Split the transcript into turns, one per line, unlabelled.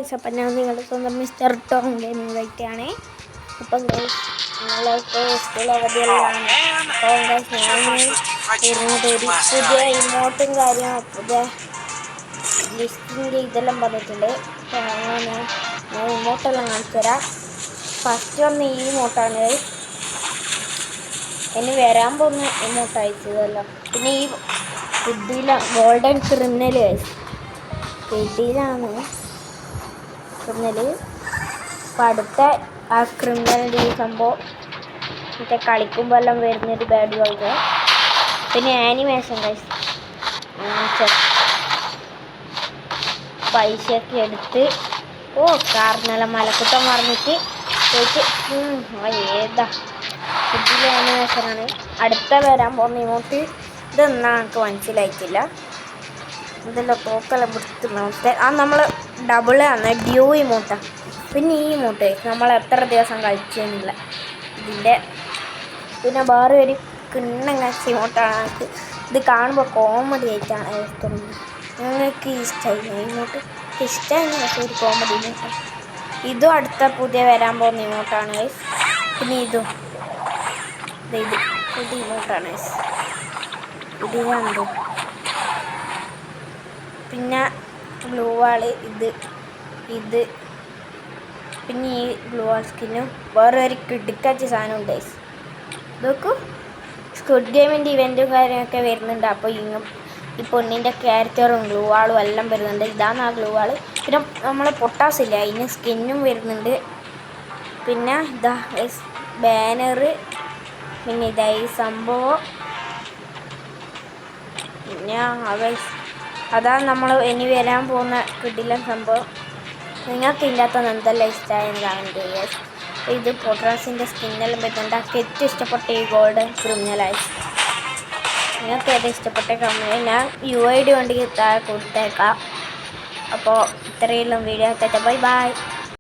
Guys, അപ്പം ഞാൻ നിങ്ങളുടെ സ്വന്തം മിസ്റ്റർ ടോം ഗെയിമിംഗ് വൈറ്റാണ്. അപ്പം ഗൈസ്, നിങ്ങളൊക്കെ സ്കൂൾ അവധിയെല്ലാം അപ്പം ഗൈസ് ഞാൻ വരുന്നത് ഒരു പുതിയ ഇമോട്ടും കാര്യവും പുതിയ ലിസ്റ്റിൻ്റെ ഇതെല്ലാം പറഞ്ഞിട്ടുണ്ട്. അപ്പോൾ അങ്ങനെ ഞാൻ ഇമോട്ടെല്ലാം കാണിച്ചു തരാം. ഫസ്റ്റ് വന്ന് ഈ ഇമോട്ടാണ് ഗൈസ്, ഇനി വരാൻ പോകുന്ന ഇമോട്ട് അയച്ചതല്ല. പിന്നെ ഈ ബുദ്ധിയിലാണ് ഗോൾഡൻ ക്രിമിനൽ ഗൈസ്, ബുദ്ധിയിലാണ് ക്രിമിനൽ. അപ്പം അടുത്ത ആ ക്രിമിനലിൻ്റെ ഈ സംഭവം മറ്റേ കളിക്കുമ്പോൾ എല്ലാം വരുന്നൊരു ബാഡ് കളിക്കുക. പിന്നെ ആനിമേഷൻ ഗൈസ്, പൈസയൊക്കെ എടുത്ത് കാറിനെല്ലാം മലക്കുട്ടം മറന്നിട്ട് പോയിട്ട് ഏതാ ബുദ്ധിയിലെ ആനിമേഷനാണ്. അടുത്ത വരാൻ പോകുന്ന ഇമോട്ട് ഇതൊന്നും എനിക്ക് മനസ്സിലായിട്ടില്ല. ഇതെല്ലാം തോക്കെല്ലാം പിടിച്ച് നമ്മൾ ഡബിൾ ആണ് ഡ്യൂ ഇമോട്ടാണ്. പിന്നെ ഈ ഇമോട്ട് നമ്മൾ എത്ര ദിവസം കളിച്ചെന്നില്ല ഇതിൻ്റെ. പിന്നെ വേറെ ഒരു കിണ്ണം കഴിച്ച ഇമോട്ടാണ്. എനിക്ക് ഇത് കാണുമ്പോൾ കോമഡി ആയിട്ടാണ് തോന്നുന്നത്. ഞങ്ങൾക്ക് ഇഷ്ടമായി ഇമോട്ട്, ഇഷ്ടമായി. പക്ഷേ ഒരു കോമഡി ഇമോട്ടാണ്. ഇതും അടുത്ത പുതിയ വരാൻ പോകുന്ന ഇമോട്ടാണ്. പിന്നെ ഇതും ഇത് പുതിയ ഇമോട്ടാണ്. ഇത് കണ്ടു. പിന്നെ ബ്ലൂ വാള് ഇത് പിന്നെ ഈ ബ്ലൂ വാൾ സ്കിന്നും വേറെ ഒരു കിടുക്കാച്ച സാധനം ഉണ്ട്. നോക്കൂ, സ്ക്വിഡ് ഗെയിമിൻ്റെ ഇവൻറ്റും കാര്യമൊക്കെ വരുന്നുണ്ട്. അപ്പോൾ ഈ പൊന്നിൻ്റെ ക്യാരക്ടറും ഗ്ലൂ വാളും എല്ലാം വരുന്നുണ്ട്. ഇതാണ് ആ ഗ്ലൂ വാള്. പിന്നെ നമ്മൾ പൊട്ടാസില്ല, അതിന് സ്കിന്നും വരുന്നുണ്ട്. പിന്നെ ഇതാ ബാനർ, പിന്നെ ഇതാ ഈ സംഭവം. പിന്നെ അതാണ് നമ്മൾ ഇനി വരാൻ പോകുന്ന കിടിലൻ സംഭവം. നിങ്ങൾക്ക് ഇല്ലാത്ത എന്തെല്ലാം ഇഷ്ടമായെന്ന് കമൻറ്റ് ചെയ്യുക. ഇത് പൊട്ടാസിൻ്റെ സ്കിന്നെല്ലാം വരുന്നുണ്ട്. എനിക്ക് ഏറ്റവും ഇഷ്ടപ്പെട്ട ഈ ഗോൾഡൻ ക്രിമിനലായി. നിങ്ങൾക്ക് ഏതാ ഇഷ്ടപ്പെട്ട കമൻറ്റ് ഞാൻ UID വേണ്ടി താഴെ കൊടുത്തേക്കാം. അപ്പോൾ ഇത്രയെല്ലാം വീഡിയോ ആക്കട്ടെ. Bye by.